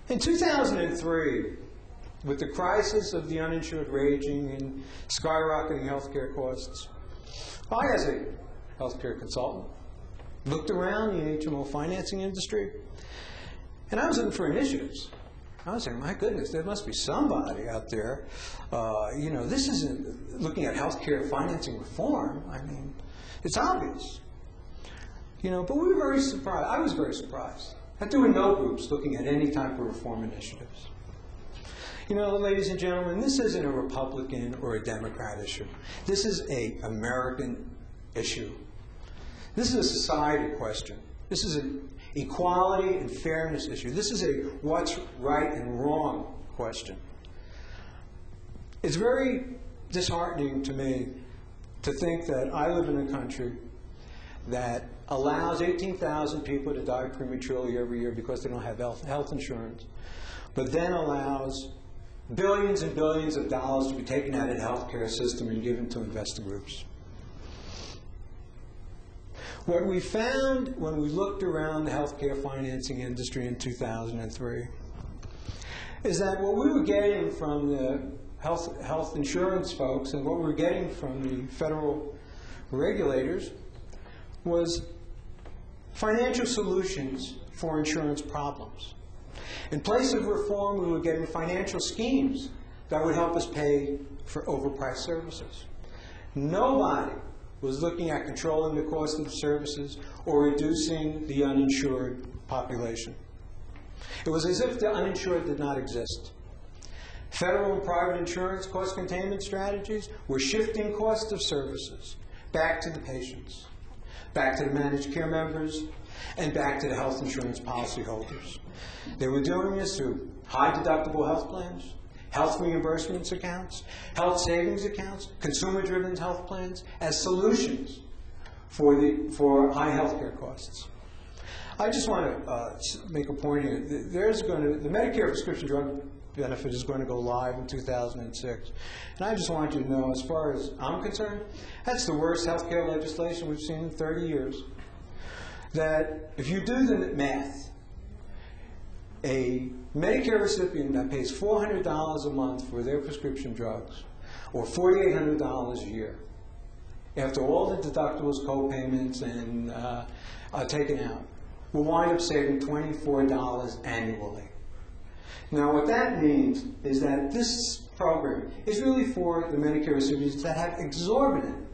In 2003, with the crisis of the uninsured raging and skyrocketing healthcare costs, I, as a healthcare consultant, looked around the HMO financing industry, and I was looking for initiatives. I was saying, my goodness, there must be somebody out there. This isn't looking at healthcare financing reform. I mean, it's obvious. But we were very surprised. I was very surprised. There were no groups looking at any type of reform initiatives. Ladies and gentlemen, this isn't a Republican or a Democrat issue. This is an American issue. This is a society question. This is an equality and fairness issue. This is a what's right and wrong question. It's very disheartening to me to think that I live in a country that allows 18,000 people to die prematurely every year because they don't have health insurance, but then allows billions and billions of dollars to be taken out of the healthcare system and given to investor groups. What we found when we looked around the healthcare financing industry in 2003 is that what we were getting from the health insurance folks and what we were getting from the federal regulators was financial solutions for insurance problems. In place of reform, we were getting financial schemes that would help us pay for overpriced services. Nobody was looking at controlling the cost of the services or reducing the uninsured population. It was as if the uninsured did not exist. Federal and private insurance cost containment strategies were shifting cost of services back to the patients, back to the managed care members, and back to the health insurance policyholders. They were doing this through high deductible health plans, health reimbursements accounts, health savings accounts, consumer-driven health plans as solutions for high health care costs. I just want to make a point here. The Medicare prescription drug benefit is going to go live in 2006. And I just want you to know, as far as I'm concerned, that's the worst health care legislation we've seen in 30 years. That if you do the math, a Medicare recipient that pays $400 a month for their prescription drugs, or $4,800 a year, after all the deductibles, co-payments, and are taken out, will wind up saving $24 annually. Now, what that means is that this program is really for the Medicare recipients that have exorbitant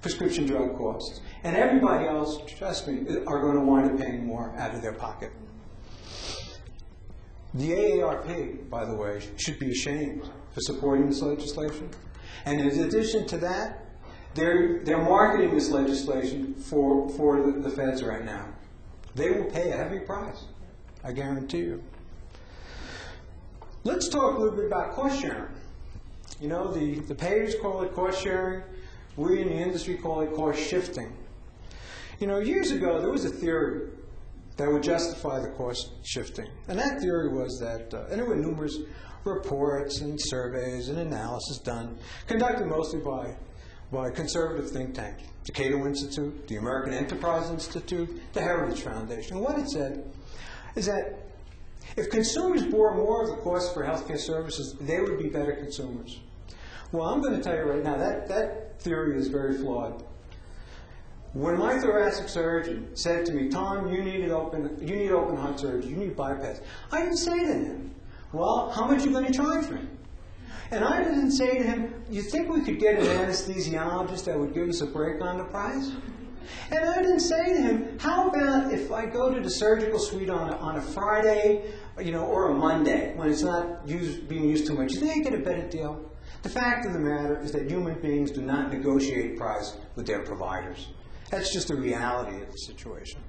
prescription drug costs. And everybody else, trust me, are going to wind up paying more out of their pocket. The AARP, by the way, should be ashamed for supporting this legislation. And in addition to that, they're marketing this legislation for the feds right now. They will pay a heavy price, I guarantee you. Let's talk a little bit about cost sharing. The payers call it cost sharing. We in the industry call it cost shifting. Years ago, there was a theory that would justify the cost shifting. And that theory was that, and there were numerous reports and surveys and analysis done, conducted mostly by conservative think tanks, the Cato Institute, the American Enterprise Institute, the Heritage Foundation. And what it said is that if consumers bore more of the cost for healthcare services, they would be better consumers. Well, I'm going to tell you right now, that theory is very flawed. When my thoracic surgeon said to me, Tom, you need open heart surgery, you need bypass, I didn't say to him, well, how much are you going to charge me? And I didn't say to him, you think we could get an anesthesiologist that would give us a break on the price? And I didn't say to him, how about if I go to the surgical suite on a Friday, or a Monday, when it's not being used too much? You think I get a better deal? The fact of the matter is that human beings do not negotiate price with their providers. That's just the reality of the situation.